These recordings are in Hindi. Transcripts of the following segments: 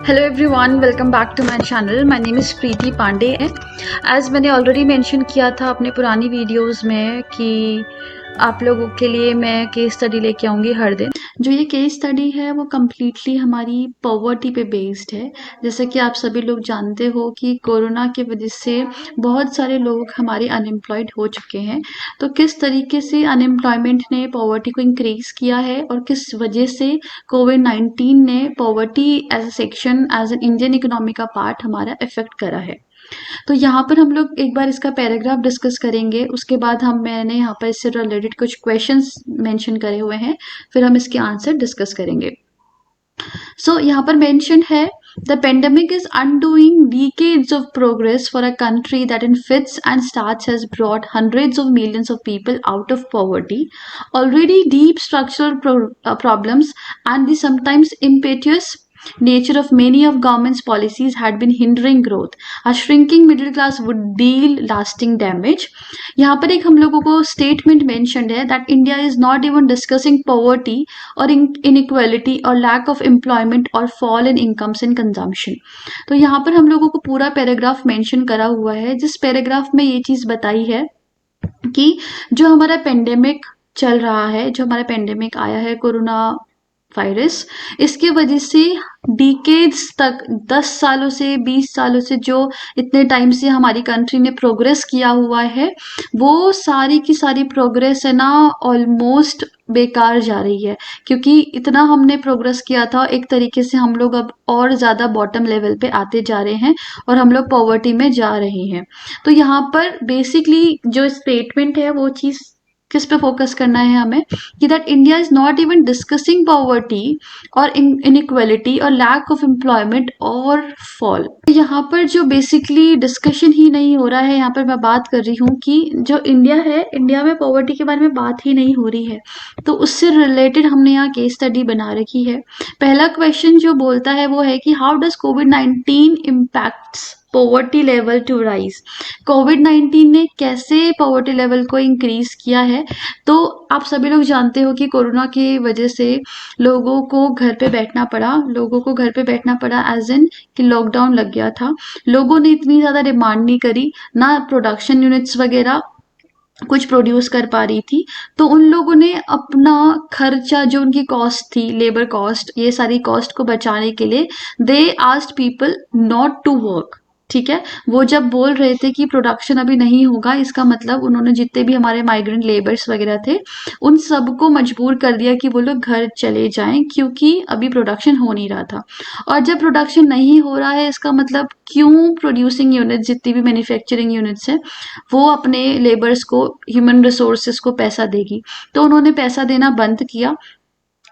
Hello everyone, welcome back to my channel. My name is Preeti Pandey. As मैंने ऑलरेडी मेंशन किया था अपने पुरानी वीडियोस में कि आप लोगों के लिए मैं केस स्टडी लेके आऊँगी हर दिन। जो ये केस स्टडी है वो कम्प्लीटली हमारी पॉवर्टी पे बेस्ड है। जैसे कि आप सभी लोग जानते हो कि कोरोना की वजह से बहुत सारे लोग हमारे अनएम्प्लॉयड हो चुके हैं। तो किस तरीके से अनएम्प्लॉयमेंट ने पॉवर्टी को इंक्रीज़ किया है और किस वजह से कोविड-19 ने poverty as a section, as an Indian economy का पार्ट हमारा इफेक्ट करा है। तो यहाँ पर हम लोग एक बार इसका पैराग्राफ डिस्कस करेंगे। उसके बाद मैंने यहाँ पर इससे रिलेटेड कुछ क्वेश्चंस मेंशन करे हुए हैं, फिर हम इसके आंसर डिस्कस करेंगे। यहाँ पर मेंशन है, the pandemic is undoing decades of progress for a country that in fits and starts has brought hundreds of millions of people out of poverty. Already deep structural problems and the sometimes impetuous nature of many of government's policies had been hindering growth. A shrinking middle class would deal lasting damage. यहाँ पर एक हम लोगों को स्टेटमेंट मेंशनड है that India is not even discussing poverty और इनइक्वालिटी और लैक ऑफ एम्प्लॉयमेंट और fall in incomes and consumption. तो यहाँ पर हम लोगों को पूरा पैराग्राफ मेंशन करा हुआ है, जिस पैराग्राफ में ये चीज बताई है कि जो हमारा पेंडेमिक चल रहा है, जो हमारा पेंडेमिक आया है कोरोना वायरस, इसके वजह से डिकेड्स तक 10 सालों से 20 सालों से जो इतने टाइम से हमारी कंट्री ने प्रोग्रेस किया हुआ है, वो सारी की सारी प्रोग्रेस है ना ऑलमोस्ट बेकार जा रही है। क्योंकि इतना हमने प्रोग्रेस किया था, एक तरीके से हम लोग अब और ज़्यादा बॉटम लेवल पे आते जा रहे हैं और हम लोग पॉवर्टी में जा रहे हैं। तो यहाँ पर बेसिकली जो स्टेटमेंट है वो चीज़ किस पे फोकस करना है हमें, कि that India is not even discussing poverty और इनइक्वालिटी और लैक ऑफ एम्प्लॉयमेंट और फॉल। यहाँ पर जो बेसिकली डिस्कशन ही नहीं हो रहा है, यहाँ पर मैं बात कर रही हूँ कि जो इंडिया है, इंडिया में पॉवर्टी के बारे में बात ही नहीं हो रही है। तो उससे रिलेटेड हमने यहाँ केस स्टडी बना रखी है। पहला क्वेश्चन जो बोलता है वो है कि हाउ डज कोविड-19 impacts poverty level to rise. कोविड-19 ने कैसे पॉवर्टी लेवल को इंक्रीज किया है। तो आप सभी लोग जानते हो कि कोरोना की वजह से लोगों को घर पे बैठना पड़ा, लोगों को घर पे बैठना पड़ा एज इन कि लॉकडाउन लग गया था। लोगों ने इतनी ज़्यादा डिमांड नहीं करी, ना प्रोडक्शन यूनिट्स वगैरह कुछ प्रोड्यूस कर पा रही थी। तो उन लोगों ने अपना खर्चा, जो उनकी कॉस्ट थी, लेबर कॉस्ट, ये सारी कॉस्ट को बचाने के लिए they asked people not to work. ठीक है, वो जब बोल रहे थे कि प्रोडक्शन अभी नहीं होगा, इसका मतलब उन्होंने जितने भी हमारे माइग्रेंट लेबर्स वगैरह थे उन सबको मजबूर कर दिया कि वो लोग घर चले जाएं, क्योंकि अभी प्रोडक्शन हो नहीं रहा था। और जब प्रोडक्शन नहीं हो रहा है, इसका मतलब क्यों प्रोड्यूसिंग यूनिट, जितनी भी मैन्युफैक्चरिंग यूनिट्स है, वो अपने लेबर्स को, ह्यूमन रिसोर्सेज को पैसा देगी। तो उन्होंने पैसा देना बंद किया।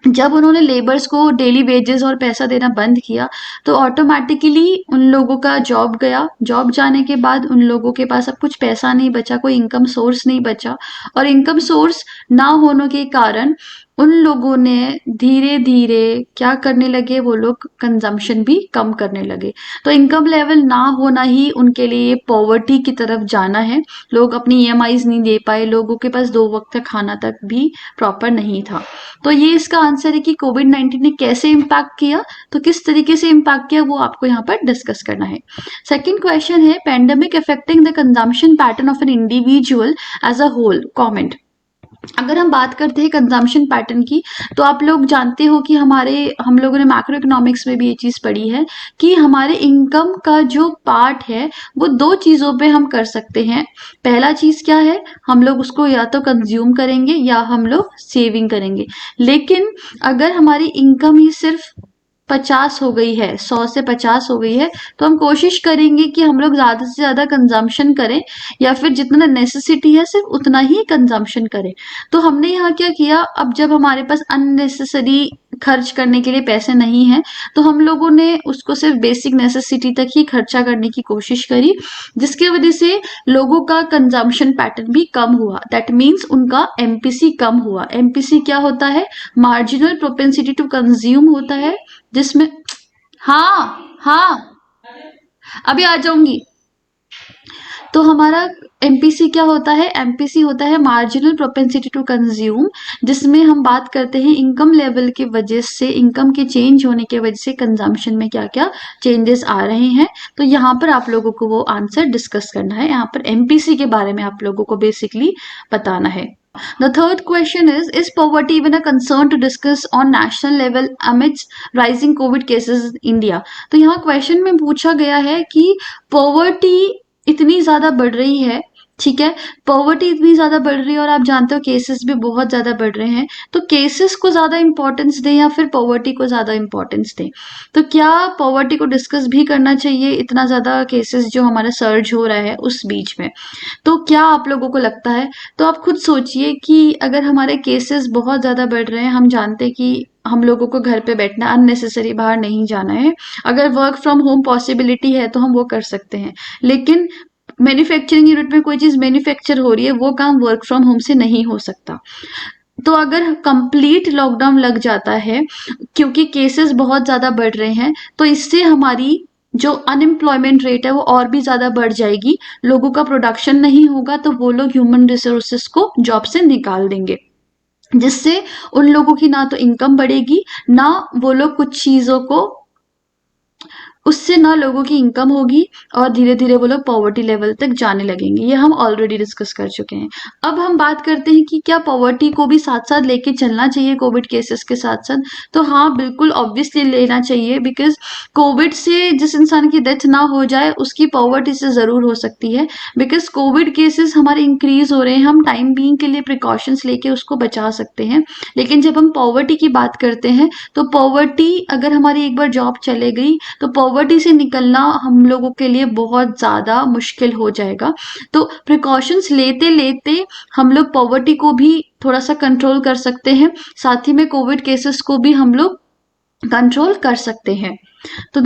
जब उन्होंने लेबर्स को डेली वेजेस और पैसा देना बंद किया, तो ऑटोमेटिकली उन लोगों का जॉब गया। जॉब जाने के बाद उन लोगों के पास अब कुछ पैसा नहीं बचा, कोई इनकम सोर्स नहीं बचा। और इनकम सोर्स ना होने के कारण उन लोगों ने धीरे धीरे क्या करने लगे, वो लोग कंजम्पशन भी कम करने लगे। तो इनकम लेवल ना होना ही उनके लिए पॉवर्टी की तरफ जाना है। लोग अपनी ईएमआईज नहीं दे पाए, लोगों के पास 2 वक्त का खाना तक भी प्रॉपर नहीं था। तो ये इसका आंसर है कि कोविड-19 ने कैसे इम्पैक्ट किया, तो किस तरीके से इम्पैक्ट किया वो आपको यहाँ पर डिस्कस करना है। सेकंड क्वेश्चन है, pandemic affecting the consumption pattern of an individual as a whole, comment. अगर हम बात करते हैं कंजम्पशन पैटर्न की, तो आप लोग जानते हो कि हम लोगों ने मैक्रो इकोनॉमिक्स में भी ये चीज़ पढ़ी है कि हमारे इनकम का जो पार्ट है वो 2 चीज़ों पे हम कर सकते हैं। पहला चीज़ क्या है, हम लोग उसको या तो कंज्यूम करेंगे या हम लोग सेविंग करेंगे। लेकिन अगर हमारी इनकम ही सिर्फ 50 हो गई है, 100 से 50 हो गई है, तो हम कोशिश करेंगे कि हम लोग ज़्यादा से ज़्यादा कंजम्पशन करें, या फिर जितना नेसेसिटी है सिर्फ उतना ही कंजम्पशन करें। तो हमने यहाँ क्या किया, अब जब हमारे पास अननेसेसरी खर्च करने के लिए पैसे नहीं हैं, तो हम लोगों ने उसको सिर्फ बेसिक नेसेसिटी तक ही खर्चा करने की कोशिश करी, जिसकी वजह से लोगों का कंजम्पशन पैटर्न भी कम हुआ। दैट मीन्स उनका एमपीसी कम हुआ। एमपीसी क्या होता है, मार्जिनल प्रोपेंसिटी टू कंज्यूम होता है, जिसमें, हाँ हाँ अभी आ जाऊंगी। तो हमारा एमपीसी क्या होता है? एमपीसी होता है मार्जिनल प्रोपेंसिटी टू कंज्यूम, जिसमें हम बात करते हैं इनकम लेवल की वजह से, इनकम के चेंज होने की वजह से कंजम्पशन में क्या क्या चेंजेस आ रहे हैं। तो यहाँ पर आप लोगों को वो आंसर डिस्कस करना है, यहाँ पर एमपीसी के बारे में आप लोगों को बेसिकली बताना है। The third question is poverty even a concern to discuss on national level amidst rising COVID cases in India? तो यहाँ क्वेश्चन में पूछा गया है कि पॉवर्टी इतनी ज्यादा बढ़ रही है, ठीक है, पॉवर्टी इतनी ज्यादा बढ़ रही है और आप जानते हो केसेस भी बहुत ज्यादा बढ़ रहे हैं, तो केसेस को ज्यादा इंपॉर्टेंस दें या फिर पॉवर्टी को ज्यादा इंपॉर्टेंस दें? तो क्या पॉवर्टी को डिस्कस भी करना चाहिए, इतना ज्यादा केसेस जो हमारा सर्ज हो रहा है उस बीच में? तो क्या आप लोगों को लगता है? तो आप खुद सोचिए कि अगर हमारे केसेस बहुत ज़्यादा बढ़ रहे हैं, हम जानते हैं कि हम लोगों को घर पे बैठना, अननेसेसरी बाहर नहीं जाना है, अगर वर्क फ्रॉम होम पॉसिबिलिटी है तो हम वो कर सकते हैं, लेकिन मैन्युफैक्चरिंग यूनिट में कोई चीज़ मैन्युफैक्चर हो रही है, वो काम वर्क फ्रॉम होम से नहीं हो सकता। तो अगर कंप्लीट लॉकडाउन लग जाता है क्योंकि केसेस बहुत ज़्यादा बढ़ रहे हैं, तो इससे हमारी जो अनएम्प्लॉयमेंट रेट है वो और भी ज़्यादा बढ़ जाएगी, लोगों का प्रोडक्शन नहीं होगा, तो वो लोग ह्यूमन रिसोर्सेस को जॉब से निकाल देंगे, जिससे उन लोगों की ना तो इनकम बढ़ेगी, ना वो लोग कुछ चीज़ों को, उससे ना लोगों की इनकम होगी और धीरे धीरे वो लोग पॉवर्टी लेवल तक जाने लगेंगे। ये हम ऑलरेडी डिस्कस कर चुके हैं। अब हम बात करते हैं कि क्या पॉवर्टी को भी साथ साथ लेके चलना चाहिए कोविड केसेस के साथ साथ? तो हाँ, बिल्कुल ऑब्वियसली लेना चाहिए, बिकॉज कोविड से जिस इंसान की डेथ ना हो जाए उसकी पॉवर्टी से ज़रूर हो सकती है, बिकॉज कोविड केसेस हमारे इंक्रीज हो रहे हैं, हम टाइम बीइंग के लिए प्रिकॉशंस लेके उसको बचा सकते हैं। लेकिन जब हम पॉवर्टी की बात करते हैं तो पॉवर्टी, अगर हमारी एक बार जॉब चले गई तो पॉवर्टी से निकलना हम लोगों के लिए बहुत ज़्यादा मुश्किल हो जाएगा। तो प्रिकॉशंस लेते लेते हम लोग पॉवर्टी को भी थोड़ा सा कंट्रोल कर सकते हैं, साथ ही में कोविड केसेस को भी हम लोग कंट्रोल कर सकते हैं। तो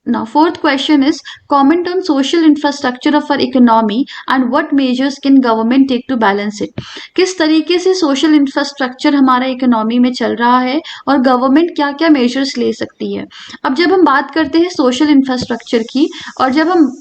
now fourth question is comment on social infrastructure of our economy and what measures can government take to balance it? किस तरीके से सोशल इंफ्रास्ट्रक्चर हमारा इकोनॉमी में चल रहा है और गवर्नमेंट क्या क्या मेजर्स ले सकती है? अब जब हम बात करते हैं सोशल इंफ्रास्ट्रक्चर की, और जब हम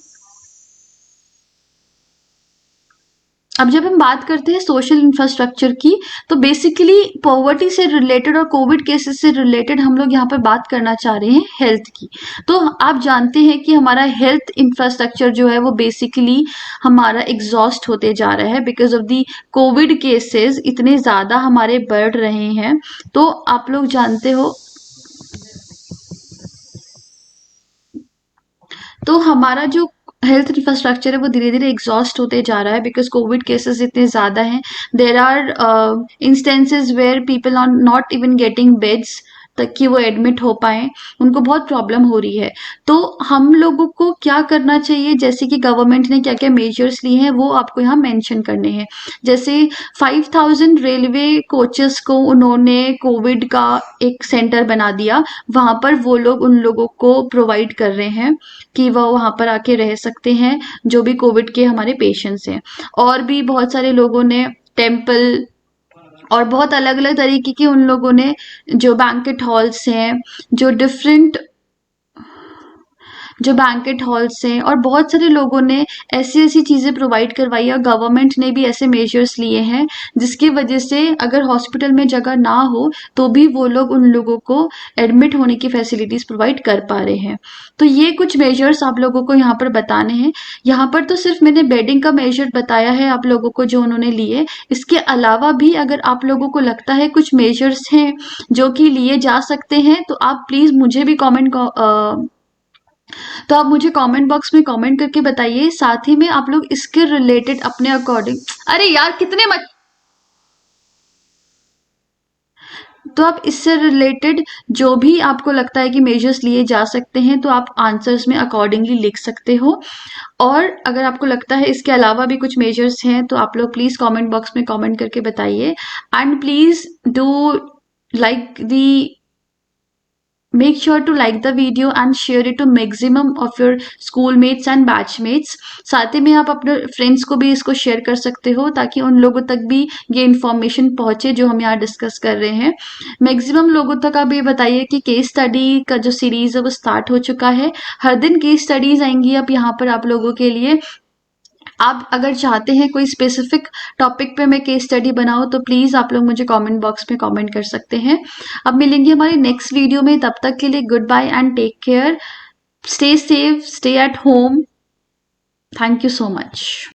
बात करते हैं सोशल इंफ्रास्ट्रक्चर की, तो बेसिकली पॉवर्टी से रिलेटेड और कोविड केसेस से रिलेटेड हम लोग यहाँ पर बात करना चाह रहे हैं हेल्थ की। तो आप जानते हैं कि हमारा हेल्थ इंफ्रास्ट्रक्चर जो है वो बेसिकली हमारा एग्जॉस्ट होते जा रहा है, because of the Covid cases इतने ज़्यादा हमारे बढ़ रहे हैं। तो आप लोग जानते हो, तो हमारा जो हेल्थ इंफ्रास्ट्रक्चर है वो धीरे धीरे एग्जॉस्ट होते जा रहा है, बिकॉज कोविड केसेस इतने ज़्यादा हैं। There are instances where people are not even getting beds तक कि वो एडमिट हो पाए, उनको बहुत प्रॉब्लम हो रही है। तो हम लोगों को क्या करना चाहिए, जैसे कि गवर्नमेंट ने क्या क्या मेजर्स लिए हैं वो आपको यहाँ मेंशन करने हैं। जैसे 5000 रेलवे कोचेस को उन्होंने कोविड का एक सेंटर बना दिया, वहाँ पर वो लोग उन लोगों को प्रोवाइड कर रहे हैं कि वह वहाँ पर आके रह सकते हैं जो भी कोविड के हमारे पेशेंट्स हैं। और भी बहुत सारे लोगों ने टेम्पल और बहुत अलग अलग तरीके के उन लोगों ने जो बैंकेट हॉल्स हैं, जो बैंकेट हॉल्स हैं, और बहुत सारे लोगों ने ऐसी ऐसी चीज़ें प्रोवाइड करवाई है। गवर्नमेंट ने भी ऐसे मेजर्स लिए हैं जिसकी वजह से अगर हॉस्पिटल में जगह ना हो तो भी वो लोग उन लोगों को एडमिट होने की फैसिलिटीज़ प्रोवाइड कर पा रहे हैं। तो ये कुछ मेजर्स आप लोगों को यहाँ पर बताने हैं। यहाँ पर तो सिर्फ मैंने बेडिंग का मेजर बताया है आप लोगों को जो उन्होंने लिए। इसके अलावा भी अगर आप लोगों को लगता है कुछ मेजर्स हैं जो कि लिए जा सकते हैं, तो आप प्लीज़ मुझे भी तो आप मुझे कमेंट बॉक्स में कमेंट करके बताइए। साथ ही में आप लोग इसके रिलेटेड अपने अकॉर्डिंग, अरे यार कितने मत, तो आप इससे रिलेटेड जो भी आपको लगता है कि मेजर्स लिए जा सकते हैं तो आप आंसर्स में अकॉर्डिंगली लिख सकते हो। और अगर आपको लगता है इसके अलावा भी कुछ मेजर्स हैं तो आप लोग प्लीज़ कमेंट बॉक्स में कमेंट करके बताइए। And please do like the make sure to like the video and share it to maximum of your schoolmates and batchmates। साथ ही में आप अपने फ्रेंड्स को भी इसको शेयर कर सकते हो ताकि उन लोगों तक भी ये इन्फॉर्मेशन पहुंचे जो हम यहाँ डिस्कस कर रहे हैं। मैक्सिमम लोगों तक आप ये बताइए कि केस स्टडी का जो सीरीज है वो स्टार्ट हो चुका है। हर दिन केस स्टडीज आएंगी अब यहाँ पर आप लोगों के लिए। आप अगर चाहते हैं कोई स्पेसिफिक टॉपिक पे मैं केस स्टडी बनाऊं तो प्लीज़ आप लोग मुझे कमेंट बॉक्स में कमेंट कर सकते हैं। अब मिलेंगे हमारी नेक्स्ट वीडियो में, तब तक के लिए good bye and take care. Stay safe, stay at home. Thank you so much.